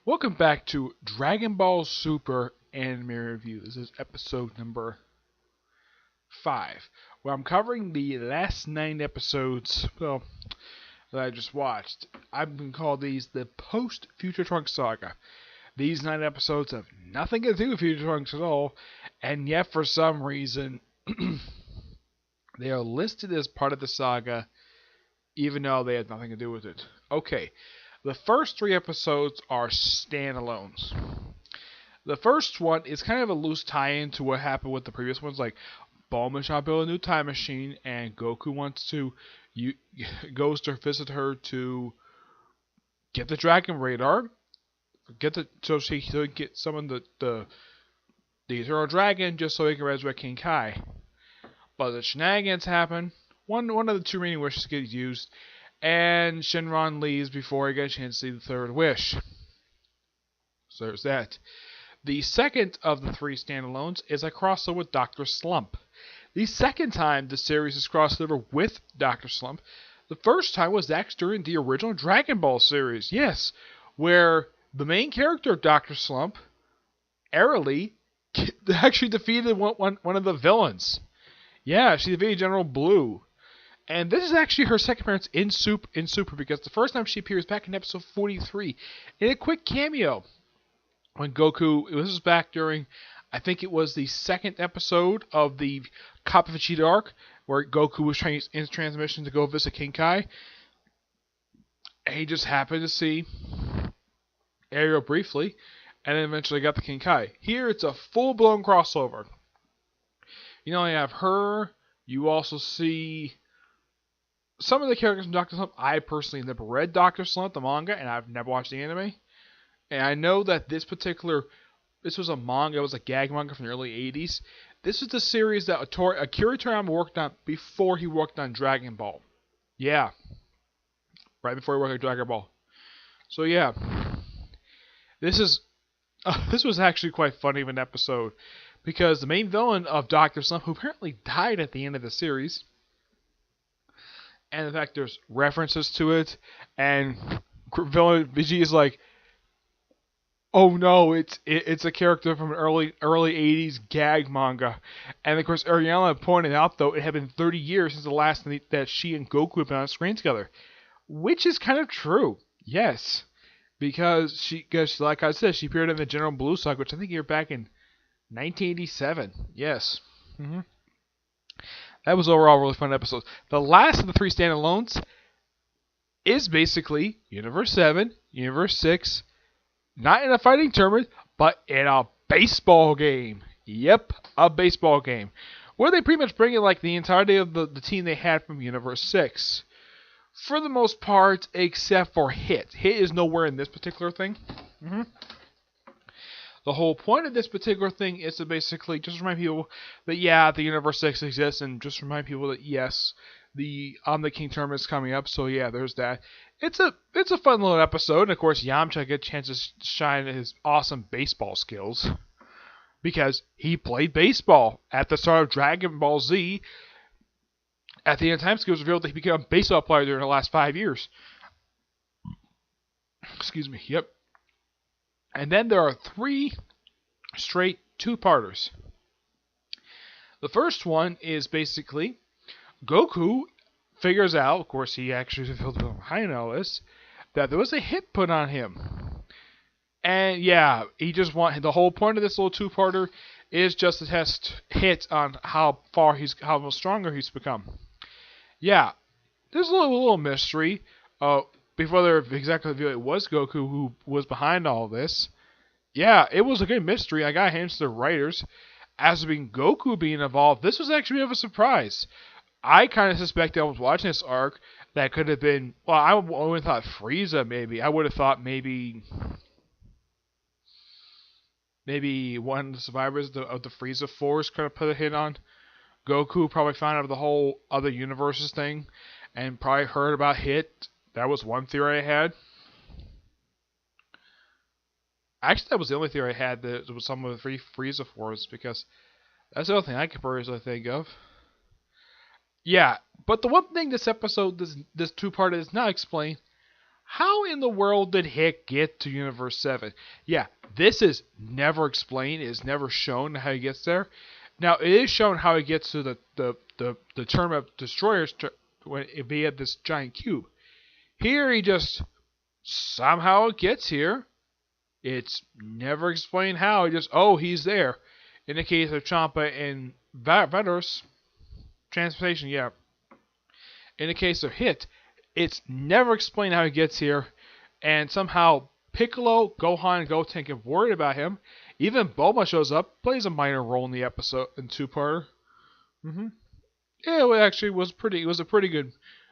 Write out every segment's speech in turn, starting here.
Welcome back to Dragon Ball Super Anime Review. This is episode number 5, where I'm covering the last 9 episodes, that I just watched. I'm going to call these the post-Future Trunks saga. These 9 episodes have nothing to do with Future Trunks at all, and yet for some reason, they are listed as part of the saga, even though they had nothing to do with it. Okay, the first 3 episodes are standalones. The first one is kind of a loose tie-in to what happened with the previous ones. Like, Bulma shall build a new time machine, and Goku goes to visit her to get the Dragon Radar, so she can get summon the Eternal Dragon, just so he can resurrect King Kai. But the shenanigans happen. One of the 2 remaining wishes gets used, and Shenron leaves before he gets a chance to see the 3rd wish. So there's that. The second of the 3 standalones is a crossover with Dr. Slump. The second time the series is crossed over with Dr. Slump. The first time was actually during the original Dragon Ball series, yes, where the main character of Dr. Slump, Airly, actually defeated one of the villains. Yeah, she defeated General Blue. And this is actually her second appearance in Super, because the first time she appears back in episode 43 in a quick cameo. When Goku, this was back during, I think it was the 2nd episode of the Kappa Vegeta arc, where Goku was trying to use transmission to go visit King Kai. And he just happened to see Ariel briefly, and then eventually got the King Kai. Here it's a full-blown crossover. You know, you have her, you also see some of the characters from Dr. Slump. I personally never read Dr. Slump, the manga, and I've never watched the anime. And I know that this was a manga, it was a gag manga from the early 80s. This is the series that Akira Toriyama worked on before he worked on Dragon Ball. Yeah. Right before he worked on Dragon Ball. So yeah. This was actually quite funny of an episode, because the main villain of Dr. Slump, who apparently died at the end of the series, and in fact there's references to it, and villain Vegeta's like, oh no, it's a character from an early 80s gag manga. And of course, Ariana pointed out, though, it had been 30 years since the last time that she and Goku had been on screen together. Which is kind of true, yes. Because like I said, she appeared in the General Blue saga, which I think you're back in 1987. Yes. That was overall a really fun episode. The last of the 3 standalones is basically Universe 7, Universe 6, not in a fighting tournament, but in a baseball game. Yep, a baseball game. Where they pretty much bring in like the entirety of the team they had from Universe 6. For the most part, except for Hit. Hit is nowhere in this particular thing. The whole point of this particular thing is to basically just remind people that, yeah, the Universe 6 exists, and just remind people that, yes, the King tournament is coming up, so yeah, there's that. It's a fun little episode, and of course Yamcha gets a chance to shine his awesome baseball skills, because he played baseball at the start of Dragon Ball Z. At the end of time, it was revealed that he became a baseball player during the last 5 years. Excuse me, yep. And then there are 3 straight 2-parters. The first one is basically Goku figures out, of course he actually fulfilled behind all this, that there was a hit put on him. And yeah, the whole point of this little 2-parter is just to test Hit on how much stronger he's become. Yeah, there's a little mystery. Before they exactly revealed it was Goku who was behind all this. Yeah, it was a good mystery. I got hints to the writers. As being Goku being involved, this was actually a bit of a surprise. I kind of suspected I was watching this arc that could have been, well, I would have thought Frieza maybe. I would have thought maybe one of the survivors of the Frieza Force could have put a hit on Goku. Probably found out of the whole other universes thing and probably heard about Hit. That was one theory I had. Actually, that was the only theory I had, that it was some of the Frieza Force, because that's the other thing I could personally think of. Yeah, but the one thing this episode, this 2-part does not explain, how in the world did Hick get to Universe 7? Yeah, this is never explained. It is never shown how he gets there. Now, it is shown how he gets to the Terminus Destroyers when he had this giant cube. Here, he just somehow gets here. It's never explained how. He just, he's there. In the case of Champa and Vados, transportation, yeah. In the case of Hit, it's never explained how he gets here, and somehow Piccolo, Gohan, and Goten get worried about him. Even Bulma shows up, plays a minor role in the episode in two-parter. Yeah, it actually was pretty. It was a pretty good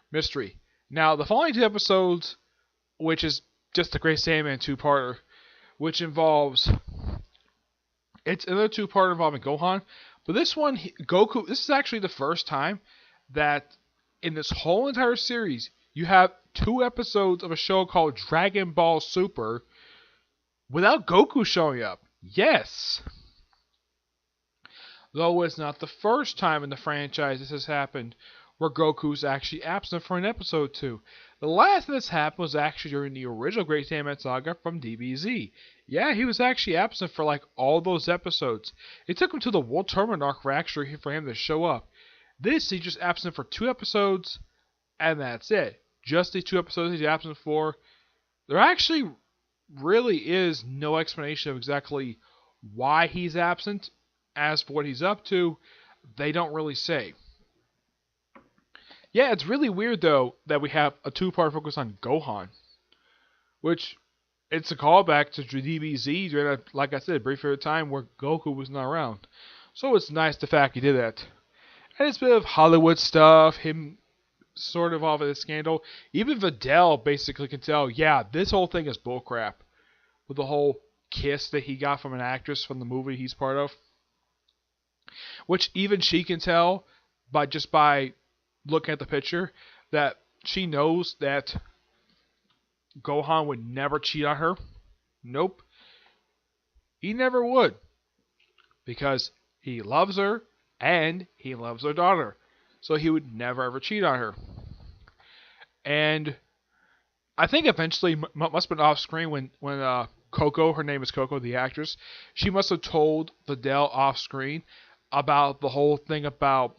mystery. Now the following two episodes, which is just the Great Saiyaman two-parter, which involves it's another two-parter involving Gohan, but this one Goku. This is actually the first time that in this whole entire series you have two episodes of a show called Dragon Ball Super without Goku showing up. Yes. Though it's not the first time in the franchise this has happened where Goku's actually absent for an episode 2. The last time this happened was actually during the original Great Saiyaman Saga from DBZ. Yeah, he was actually absent for like all those episodes. It took him to the World Tournament arc for him to show up. This, he's just absent for 2 episodes, and that's it. Just these 2 episodes he's absent for. There actually really is no explanation of exactly why he's absent. As for what he's up to, they don't really say. Yeah, it's really weird, though, that we have a 2-part focus on Gohan. Which, it's a callback to DBZ during, like I said, a brief period of time where Goku was not around. So it's nice the fact he did that. And it's a bit of Hollywood stuff, him sort of off of the scandal. Even Videl basically can tell, yeah, this whole thing is bullcrap. With the whole kiss that he got from an actress from the movie he's part of. Which even she can tell by looking at the picture that she knows that Gohan would never cheat on her. Nope. He never would. Because he loves her and he loves her daughter. So he would never ever cheat on her. And I think eventually must have been off screen when Coco, her name is Coco, the actress, she must have told Videl off screen about the whole thing about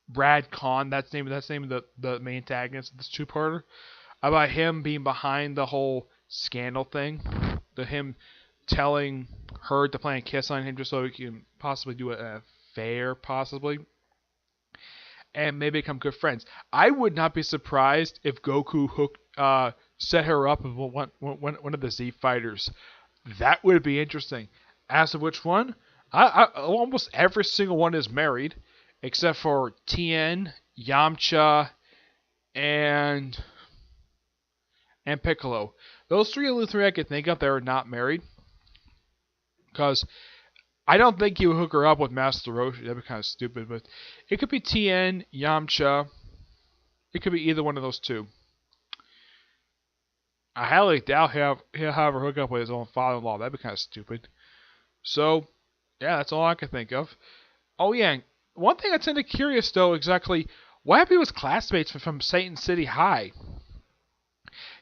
Brad Khan, that's the name of the main antagonist of this 2-parter, about him being behind the whole scandal thing, that him telling her to plan a kiss on him just so he can possibly do an affair, possibly, and maybe become good friends. I would not be surprised if Goku set her up with one of the Z fighters. That would be interesting. As to which one, almost every single one is married, except for Tien, Yamcha, and Piccolo. Those three I can think of that are not married. Because I don't think he would hook her up with Master Roshi. That'd be kind of stupid. But it could be Tien, Yamcha. It could be either one of those two. I highly doubt he'll have her hook up with his own father-in-law. That'd be kind of stupid. So, yeah, that's all I can think of. Oh, yeah. One thing that's kind of curious, though, exactly what happened to his classmates from Satan City High?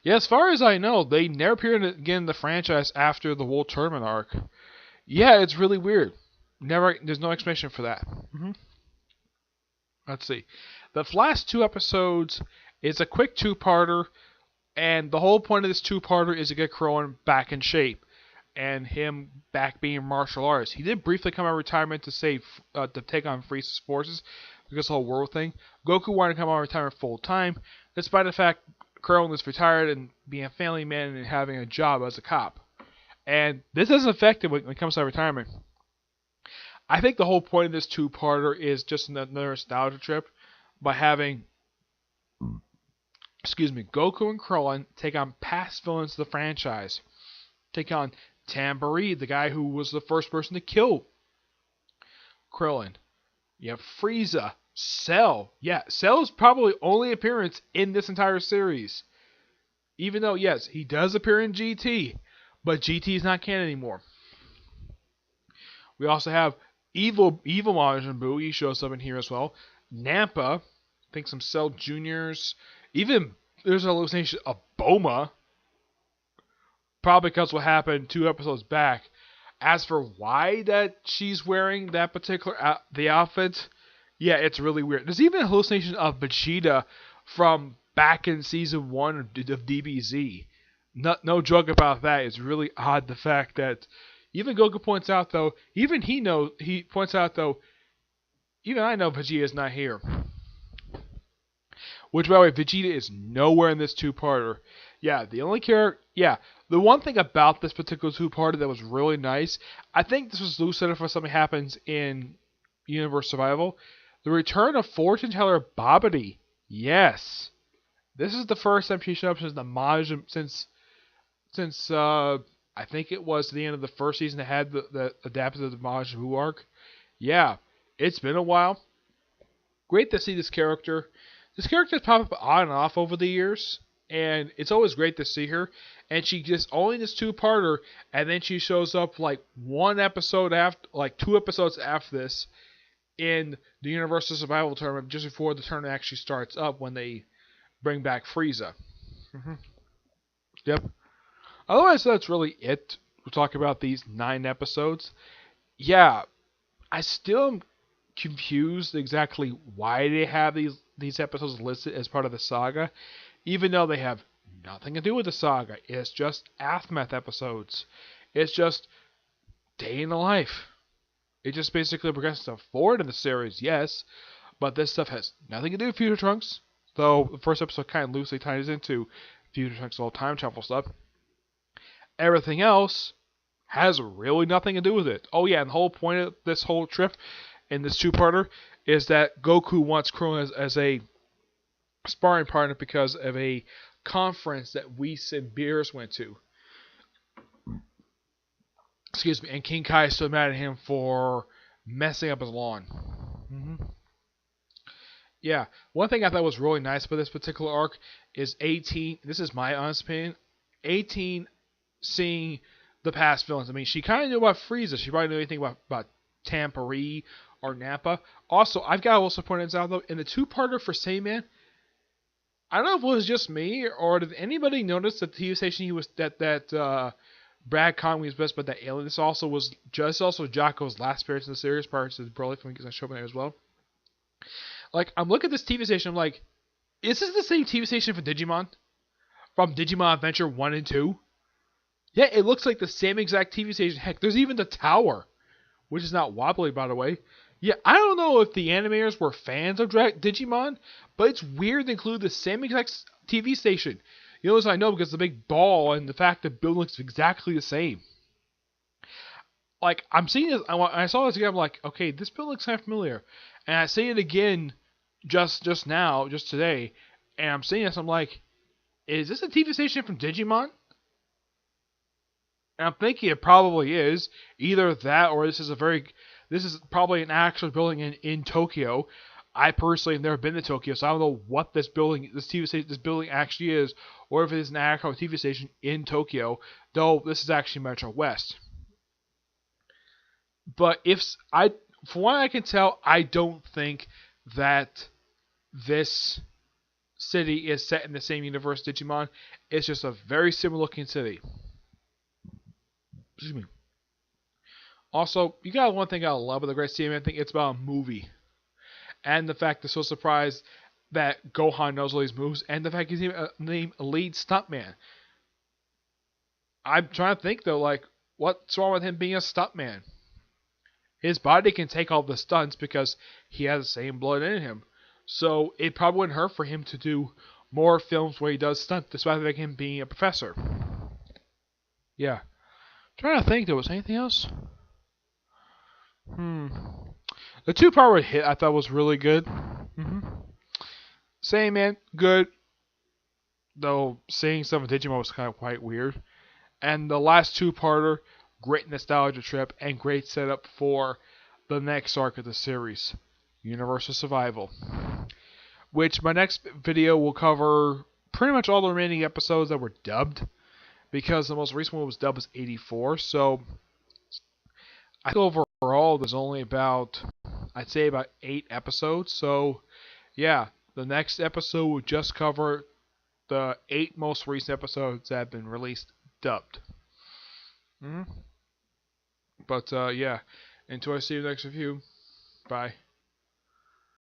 Yeah, as far as I know, they never appeared again in the franchise after the World Tournament arc. Yeah, it's really weird. There's no explanation for that. Let's see. The last 2 episodes is a quick 2-parter, and the whole point of this 2-parter is to get Krillin back in shape. And him back being martial artist. He did briefly come out of retirement to take on Frieza's forces because of the whole world thing. Goku wanted to come out of retirement full time, despite the fact Krillin was retired and being a family man and having a job as a cop. And this doesn't affect him when it comes to retirement. I think the whole point of this 2-parter is just another nostalgia trip by having Goku and Krillin take on past villains of the franchise. Take on Tambourine, the guy who was the first person to kill Krillin. You have Frieza, Cell. Yeah, Cell's probably only appearance in this entire series. Even though, yes, he does appear in GT, but GT is not canon anymore. We also have Evil Majin Buu. He shows up in here as well. Nampa. I think some Cell Juniors. Even there's a hallucination of Boma. Probably because what happened 2 episodes back. As for why that she's wearing that particular the outfit, yeah, it's really weird. There's even a hallucination of Vegeta from back in season 1 of DBZ. No joke about that. It's really odd the fact that even Goku points out though, he points out though, even I know Vegeta is not here. Which, by the way, Vegeta is nowhere in this two-parter. Yeah, the only character... Yeah, the one thing about this particular two-parter that was really nice, I think this was loose set up for something happens in Universe Survival. The return of fortune teller Babidi. Yes. This is the first time she showed up since the Majin... Since I think it was the end of the first season that had the adapted to the Majin Buu arc. Yeah, it's been a while. Great to see this character. This character has popped up on and off over the years, and it's always great to see her. And she just only this two-parter, and then she shows up like 2 episodes after this in the Universal Survival Tournament just before the tournament actually starts up when they bring back Frieza. Yep. Otherwise, that's really it. We'll talk about these 9 episodes. Yeah, I still am confused exactly why they have these episodes listed as part of the saga, even though they have nothing to do with the saga. It's just aftermath episodes. It's just day in the life. It just basically progresses stuff forward in the series, yes, but this stuff has nothing to do with Future Trunks, though the first episode kind of loosely ties into Future Trunks' whole time travel stuff. Everything else has really nothing to do with it. Oh yeah, and the whole point of this whole trip in this two-parter is that Goku wants Krillin as a sparring partner because of a conference that Whis and Beerus went to. Excuse me, and King Kai is still mad at him for messing up his lawn. Yeah, one thing I thought was really nice about this particular arc is 18, this is my honest opinion, 18 seeing the past villains. I mean, she kind of knew about Frieza. She probably knew anything about Tampere or Nappa. Also, I've got to also point this out, though, in the two-parter for Saiyaman, I don't know if it was just me, or did anybody notice that the TV station he was, that Brad Conway was best, but that alien, this also was Jocko's last appearance in the series prior to the Broly film, because I showed up there as well. Like, I'm looking at this TV station, I'm like, is this the same TV station for Digimon? From Digimon Adventure 1 and 2? Yeah, it looks like the same exact TV station. Heck, there's even the tower, which is not wobbly, by the way. Yeah, I don't know if the animators were fans of Digimon, but it's weird to include the same exact TV station. You know, as I know, because the big ball and the fact that building looks exactly the same. Like, I'm seeing this, I saw this again, I'm like, okay, this building looks kind of familiar. And I see it again just today, and I'm seeing this, I'm like, is this a TV station from Digimon? And I'm thinking it probably is. Either that or this is probably an actual building in Tokyo. I personally have never been to Tokyo, so I don't know what this building actually is, or if it is an actual TV station in Tokyo, though this is actually Metro West. But from what I can tell, I don't think that this city is set in the same universe as Digimon. It's just a very similar looking city. Excuse me. Also, you got one thing I love about the Great Saiyaman thing, it's about a movie. And the fact they're so surprised that Gohan knows all these moves, and the fact he's even named a lead stuntman. I'm trying to think though, like, what's wrong with him being a stuntman? His body can take all the stunts because he has the same blood in him. So it probably wouldn't hurt for him to do more films where he does stunts, despite him being a professor. Yeah. Trying to think, there was anything else? The two-part hit I thought was really good. Saiyaman, good. Though seeing some of Digimon was kind of quite weird. And the last two-parter, great nostalgia trip and great setup for the next arc of the series, Universal Survival. Which my next video will cover pretty much all the remaining episodes that were dubbed. Because the most recent one was dubbed as 84, so I think overall there's only about, I'd say about 8 episodes, so yeah, the next episode will just cover the 8 most recent episodes that have been released dubbed. Hmm. But yeah, until I see you next review. Bye.